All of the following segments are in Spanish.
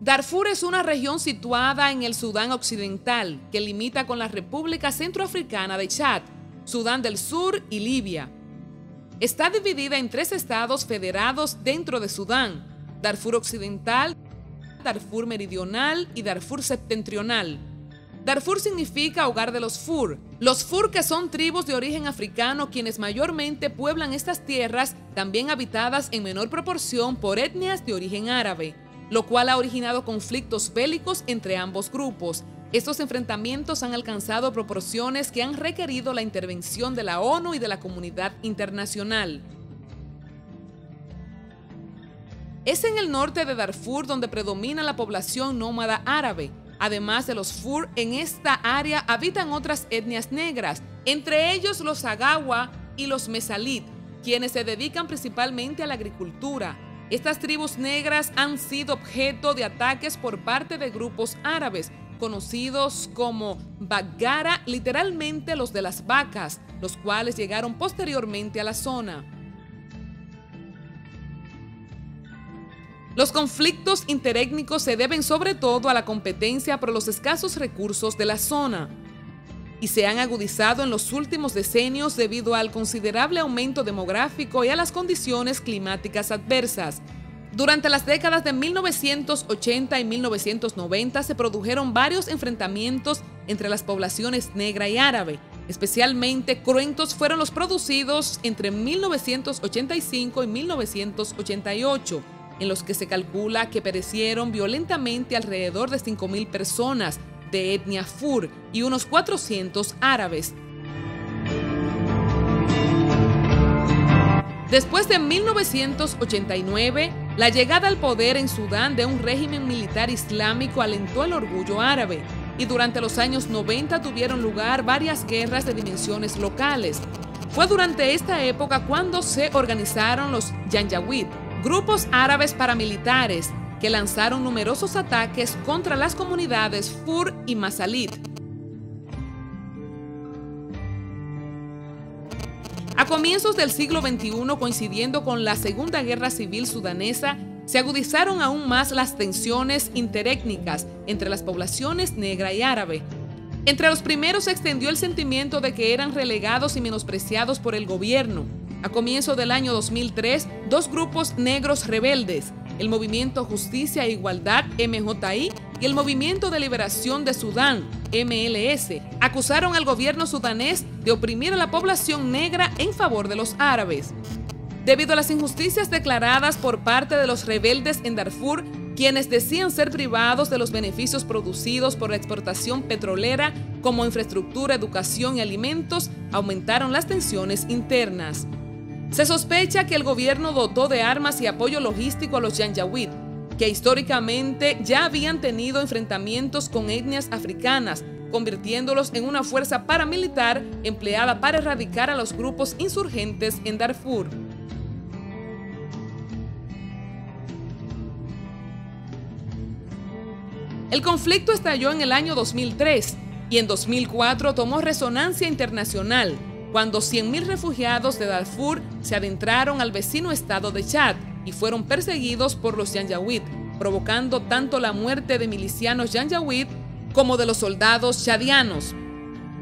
Darfur es una región situada en el Sudán Occidental, que limita con la República Centroafricana de Chad, Sudán del Sur y Libia. Está dividida en 3 estados federados dentro de Sudán: Darfur Occidental, Darfur Meridional y Darfur Septentrional. Darfur significa hogar de los Fur. Los Fur, que son tribus de origen africano quienes mayormente pueblan estas tierras, también habitadas en menor proporción por etnias de origen árabe, lo cual ha originado conflictos bélicos entre ambos grupos. Estos enfrentamientos han alcanzado proporciones que han requerido la intervención de la ONU y de la comunidad internacional. Es en el norte de Darfur donde predomina la población nómada árabe. Además de los Fur, en esta área habitan otras etnias negras, entre ellos los Agawa y los Mesalit, quienes se dedican principalmente a la agricultura. Estas tribus negras han sido objeto de ataques por parte de grupos árabes, conocidos como Baggara, literalmente los de las vacas, los cuales llegaron posteriormente a la zona. Los conflictos interétnicos se deben sobre todo a la competencia por los escasos recursos de la zona y se han agudizado en los últimos decenios debido al considerable aumento demográfico y a las condiciones climáticas adversas. Durante las décadas de 1980 y 1990 se produjeron varios enfrentamientos entre las poblaciones negra y árabe. Especialmente cruentos fueron los producidos entre 1985 y 1988, en los que se calcula que perecieron violentamente alrededor de 5.000 personas de etnia Fur y unos 400 árabes. Después de 1989, la llegada al poder en Sudán de un régimen militar islámico alentó el orgullo árabe, y durante los años 90 tuvieron lugar varias guerras de dimensiones locales. Fue durante esta época cuando se organizaron los Janjaweed, grupos árabes paramilitares que lanzaron numerosos ataques contra las comunidades Fur y Masalit. A comienzos del siglo XXI, coincidiendo con la Segunda Guerra Civil Sudanesa, se agudizaron aún más las tensiones interétnicas entre las poblaciones negra y árabe. Entre los primeros se extendió el sentimiento de que eran relegados y menospreciados por el gobierno. A comienzo del año 2003, 2 grupos negros rebeldes, el Movimiento Justicia e Igualdad (MJI) y el Movimiento de Liberación de Sudán (MLS), acusaron al gobierno sudanés de oprimir a la población negra en favor de los árabes. Debido a las injusticias declaradas por parte de los rebeldes en Darfur, quienes decían ser privados de los beneficios producidos por la exportación petrolera como infraestructura, educación y alimentos, aumentaron las tensiones internas. Se sospecha que el gobierno dotó de armas y apoyo logístico a los Janjaweed, que históricamente ya habían tenido enfrentamientos con etnias africanas, convirtiéndolos en una fuerza paramilitar empleada para erradicar a los grupos insurgentes en Darfur. El conflicto estalló en el año 2003 y en 2004 tomó resonancia internacional, cuando 100.000 refugiados de Darfur se adentraron al vecino estado de Chad y fueron perseguidos por los Janjaweed, provocando tanto la muerte de milicianos Janjaweed como de los soldados chadianos.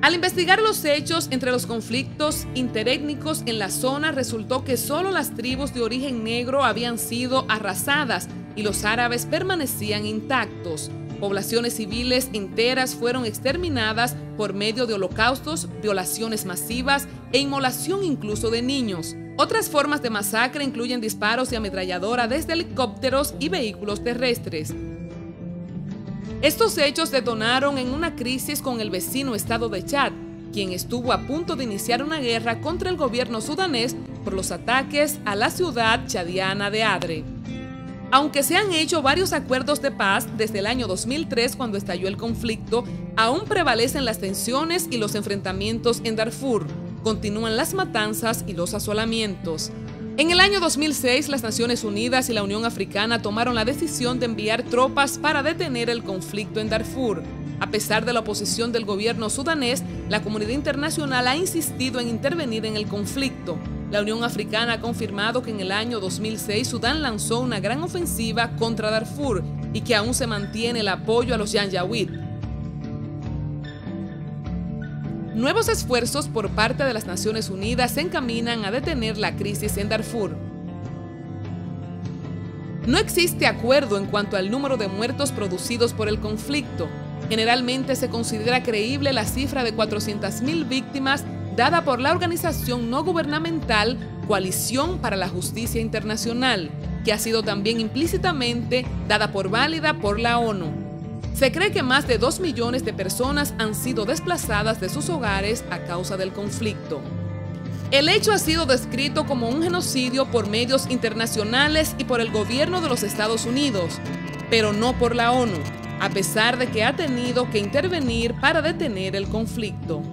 Al investigar los hechos entre los conflictos interétnicos en la zona, resultó que solo las tribus de origen negro habían sido arrasadas y los árabes permanecían intactos. Poblaciones civiles enteras fueron exterminadas por medio de holocaustos, violaciones masivas e inmolación incluso de niños. Otras formas de masacre incluyen disparos de ametralladora desde helicópteros y vehículos terrestres. Estos hechos detonaron en una crisis con el vecino estado de Chad, quien estuvo a punto de iniciar una guerra contra el gobierno sudanés por los ataques a la ciudad chadiana de Adre. Aunque se han hecho varios acuerdos de paz desde el año 2003, cuando estalló el conflicto, aún prevalecen las tensiones y los enfrentamientos en Darfur. Continúan las matanzas y los asolamientos. En el año 2006, las Naciones Unidas y la Unión Africana tomaron la decisión de enviar tropas para detener el conflicto en Darfur. A pesar de la oposición del gobierno sudanés, la comunidad internacional ha insistido en intervenir en el conflicto. La Unión Africana ha confirmado que en el año 2006 Sudán lanzó una gran ofensiva contra Darfur, y que aún se mantiene el apoyo a los Janjaweed. Nuevos esfuerzos por parte de las Naciones Unidas se encaminan a detener la crisis en Darfur. No existe acuerdo en cuanto al número de muertos producidos por el conflicto. Generalmente se considera creíble la cifra de 400.000 víctimas dada por la organización no gubernamental Coalición para la Justicia Internacional, que ha sido también implícitamente dada por válida por la ONU. Se cree que más de 2 millones de personas han sido desplazadas de sus hogares a causa del conflicto. El hecho ha sido descrito como un genocidio por medios internacionales y por el gobierno de los Estados Unidos, pero no por la ONU, a pesar de que ha tenido que intervenir para detener el conflicto.